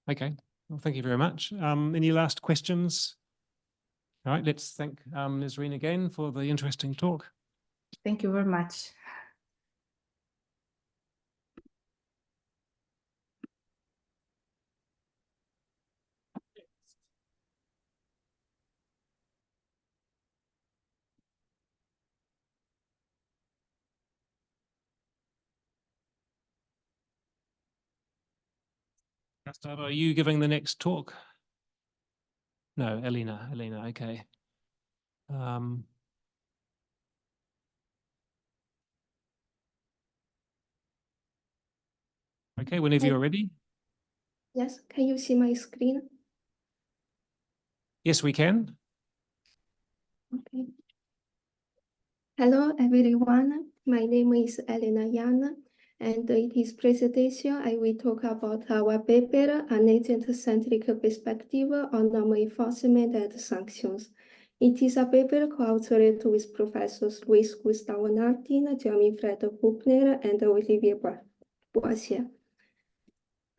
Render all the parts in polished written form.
Okay, well, thank you very much. Any last questions? All right, let's thank Nazreen again for the interesting talk. Thank you very much. Gustav, are you giving the next talk? No, Elena, okay. Okay, whenever you're ready. Yes, can you see my screen? Yes, we can. Okay. Hello, everyone. My name is Elena, and in this presentation, I will talk about our paper, an agent-centric perspective on norm enforcement and sanctions. It is a paper co-authored with Professors Luis Gustavo Nartin, Jeremy Fred Buchner, and Olivier Boisier.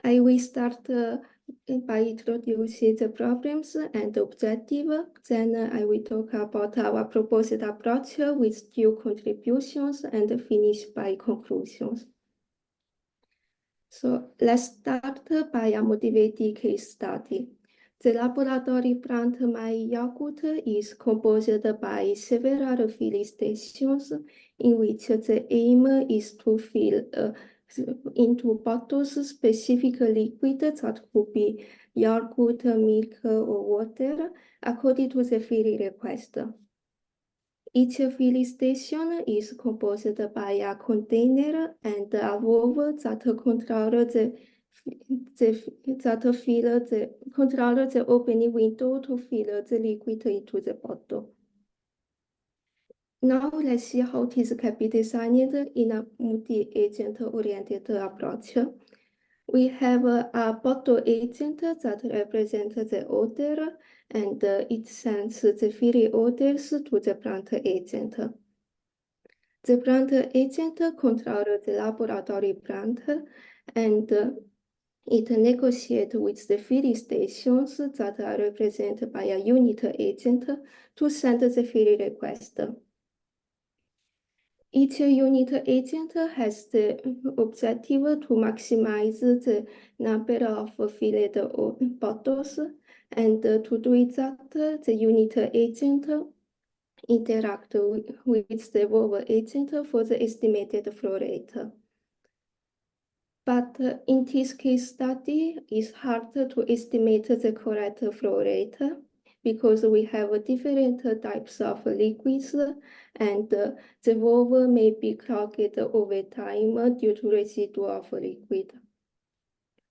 I will start by introducing the problems and objective. Then I will talk about our proposed approach with two contributions and finish by conclusions. So let's start by a motivated case study. The laboratory plant My Yogurt is composed by several filling stations in which the aim is to fill into bottles specific liquid that could be yogurt, milk, or water, according to the filling request. Each filling station is composed by a container and a valve that control the opening window to fill the liquid into the bottle. Now let's see how this can be designed in a multi-agent oriented approach. We have a bottle agent that represents the odor, and it sends the filling orders to the plant agent. The plant agent controls the laboratory plant, and it negotiates with the filling stations that are represented by a unit agent to send the filling request. Each unit agent has the objective to maximize the number of filled bottles, and to do that, the unit agent interact with the valve agent for the estimated flow rate. But in this case study, it's hard to estimate the correct flow rate because we have different types of liquids, and the valve may be clogged over time due to residue of liquid.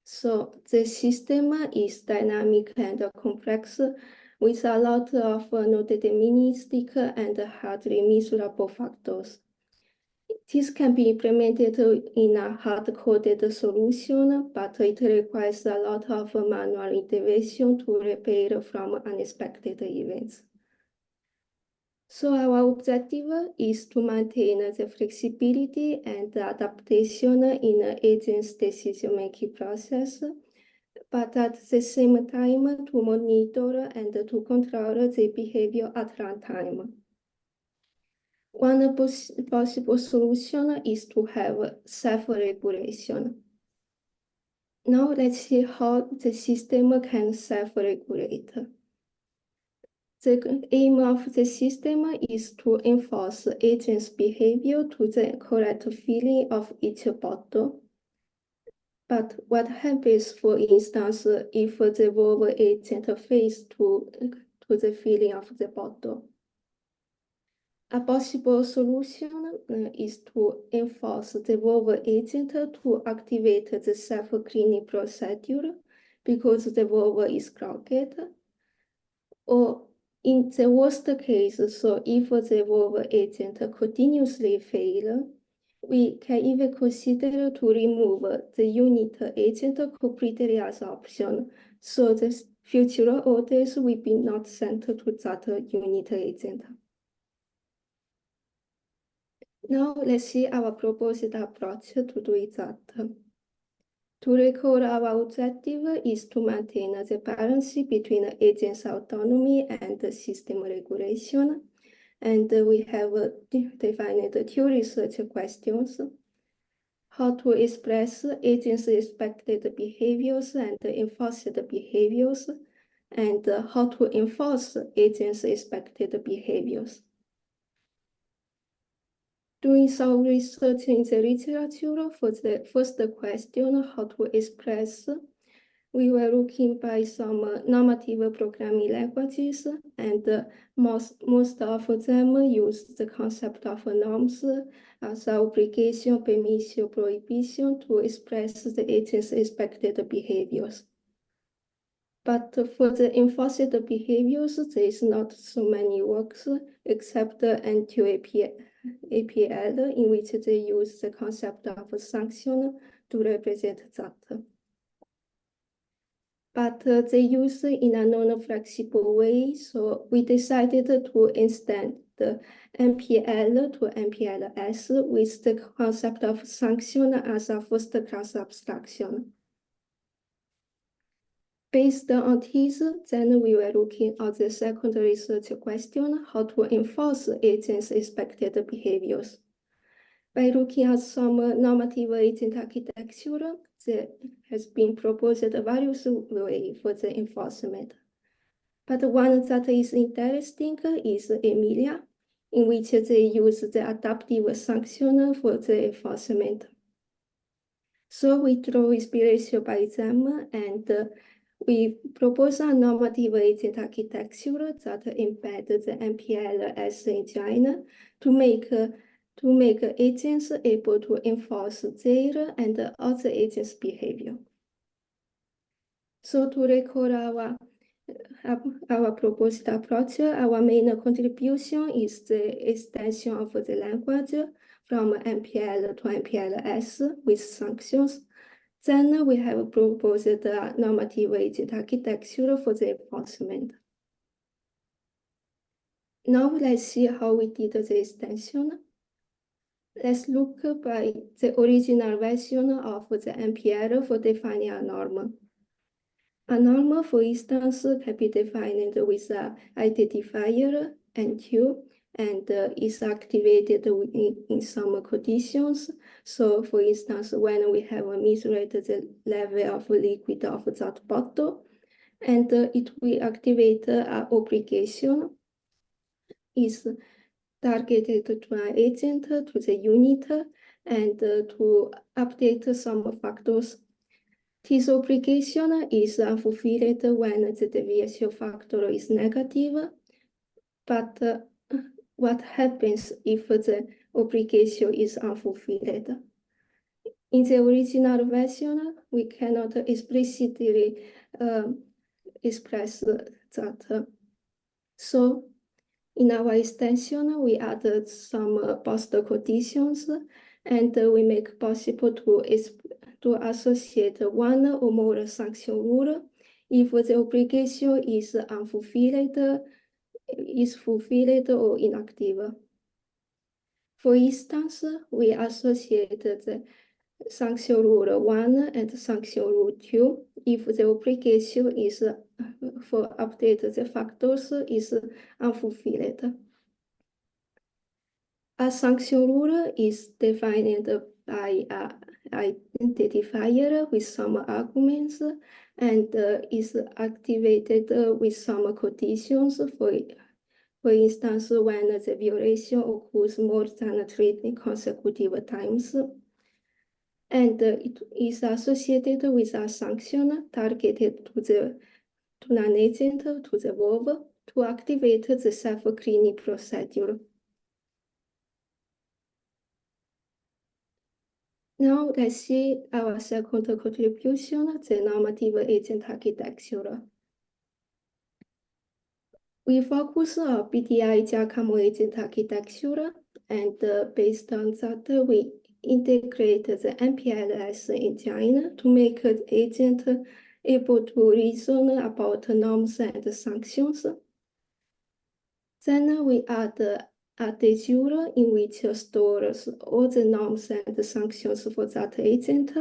So the system is dynamic and complex with a lot of non-deterministic and hardly measurable factors. This can be implemented in a hard-coded solution, but it requires a lot of manual intervention to repair from unexpected events. So our objective is to maintain the flexibility and adaptation in agents' decision-making process, but at the same time to monitor and to control the behavior at runtime. One possible solution is to have self-regulation. Now let's see how the system can self-regulate. The aim of the system is to enforce agents' behavior to the correct filling of each bottle. But what happens, for instance, if the valve agent fails to the filling of the bottle? A possible solution is to enforce the valve agent to activate the self-cleaning procedure because the valve is clogged. Or in the worst case, so if the valve agent continuously fails, we can even consider to remove the unit agent completely as option, so the future orders will be not sent to that unit agent. Now let's see our proposed approach to do that. To recall, our objective is to maintain the balance between the agent's autonomy and the system regulation. And we have defined two research questions: how to express agents' expected behaviors and enforced behaviors, and how to enforce agents' expected behaviors. Doing some research in the literature for the first question, how to express, we were looking by some normative programming languages, and most of them use the concept of norms as obligation, permission, prohibition to express the agent's expected behaviors. But for the enforced behaviors, there is not so many works except N2APL, in which they use the concept of sanction to represent that. But they use it in a non-flexible way, so we decided to extend the MPL to MPLS with the concept of sanction as a first-class abstraction. Based on this, then we were looking at the second research question, how to enforce agents' expected behaviors. By looking at some normative agent architecture, there has been proposed various ways for the enforcement. But one that is interesting is Emilia, in which they use the adaptive sanction for the enforcement. So we draw inspiration by them, and we propose a normative agent architecture that embeds the MPLS engine to make agents able to enforce their and other agents' behavior. So to recall our proposed approach, our main contribution is the extension of the language from MPL to MPLS with sanctions. Then we have proposed a normative agent architecture for the enforcement. Now let's see how we did the extension. Let's look by the original version of the MPL for defining a norm. A norm, for instance, can be defined with an identifier N2 and is activated in some conditions. So, for instance, when we have measured the level of liquid of that bottle, and it will activate an obligation is targeted to an agent, to the unit, and to update some factors. This obligation is fulfilled when the deviation factor is negative, but what happens if the obligation is unfulfilled? In the original version, we cannot explicitly express that. So in our extension, we added some post conditions, and we make possible to associate one or more sanction rule if the obligation is unfulfilled, is fulfilled or inactive. For instance, we associate the sanction rule 1 and sanction rule 2 if the obligation is for update the factors is unfulfilled. A sanction rule is defined by an identifier with some arguments and is activated with some conditions. For instance, when the violation occurs more than 3 consecutive times. And it is associated with a sanction targeted to an agent, to the verb, to activate the self-cleaning procedure. Now let's see our second contribution, the normative agent architecture. We focus on BDI Giacomo agent architecture, and based on that, we integrate the MPLS engine to make the agent able to reason about norms and sanctions. Then we add a de jure in which stores all the norms and sanctions for that agent,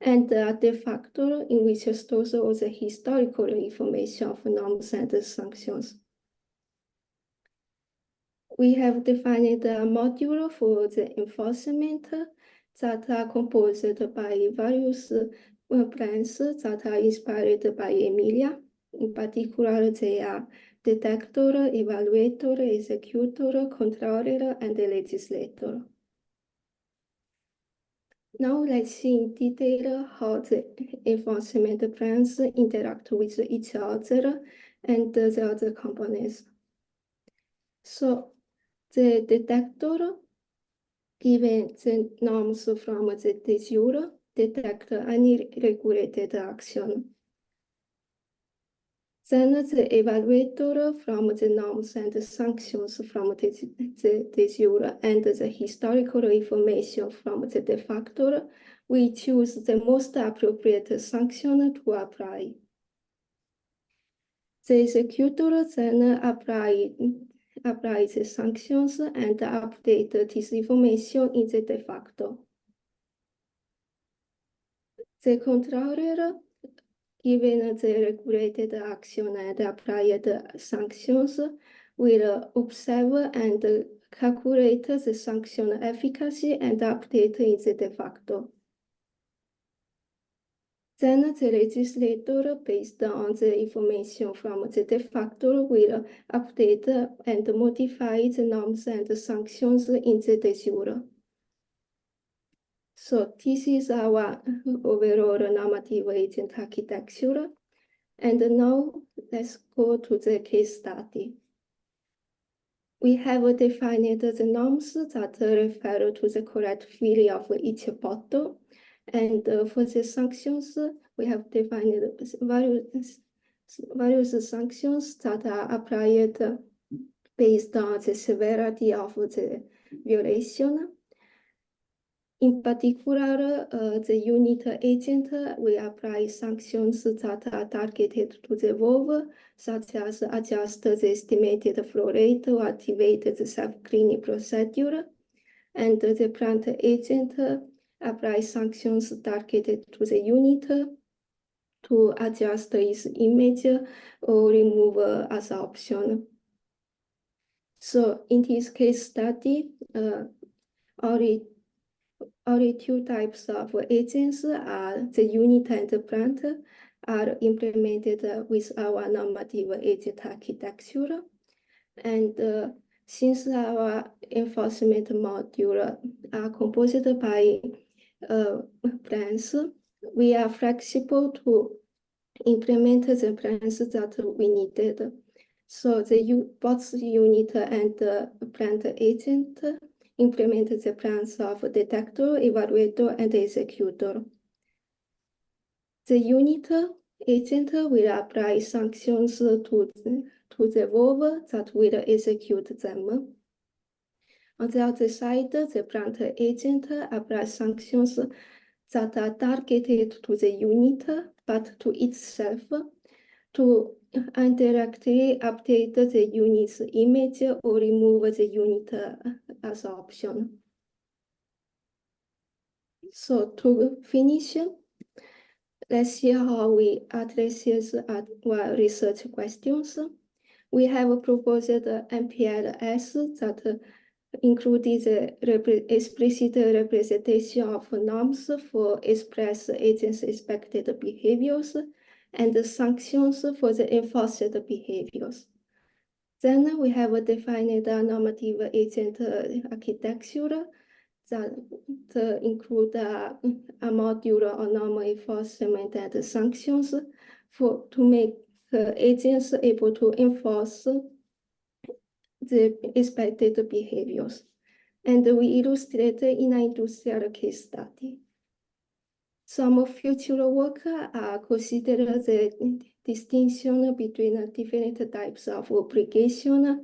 and the factor in which stores all the historical information of norms and sanctions. We have defined a module for the enforcement that are composed by various plans that are inspired by Emilia. In particular, they are detector, evaluator, executor, controller, and legislator. Now let's see in detail how the enforcement plans interact with each other and the other components. So the detector, given the norms from the de jure, detect any regulated action. Then the evaluator from the norms and sanctions from the de jure and the historical information from the de facto, we choose the most appropriate sanction to apply. The executor then applies the sanctions and update this information in the de facto. The controller, given the regulated action and applied sanctions, will observe and calculate the sanction efficacy and update in the de facto. Then the legislator, based on the information from the de facto, will update and modify the norms and sanctions in the de jure. So this is our overall normative agent architecture. And now let's go to the case study. We have defined the norms that refer to the correct fill of each bottle. And for the sanctions, we have defined various sanctions that are applied based on the severity of the violation. In particular, the unit agent will apply sanctions that are targeted to the valve, such as adjust the estimated flow rate or activate the self-cleaning procedure. And the plant agent applies sanctions targeted to the unit to adjust its image or remove as option. So in this case study, only two types of agents are the unit and the plant are implemented with our normative agent architecture. And since our enforcement module are composed by plans, we are flexible to implement the plans that we needed. So both unit and plant agent implement the plans of detector, evaluator, and executor. The unit agent will apply sanctions to the valve that will execute them. On the other side, the plant agent applies sanctions that are targeted to the unit, but to itself, to indirectly update the unit's image or remove the unit as option. So to finish, let's see how we address our research questions. We have proposed MPLS that included the explicit representation of norms for express agents expected behaviors and the sanctions for the enforced behaviors. Then we have defined a normative agent architecture that include a module on normal enforcement and sanctions to make agents able to enforce the expected behaviors. And we illustrate in an industrial case study. Some future work consider the distinction between different types of obligation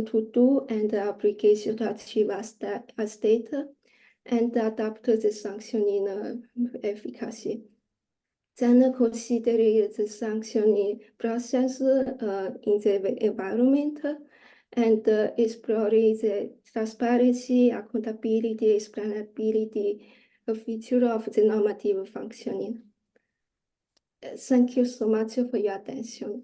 to do and obligation to achieve a state, and adapt the sanctioning efficacy. Then consider the sanctioning process in the environment and explore the transparency, accountability, explainability a feature of the normative functioning. Thank you so much for your attention.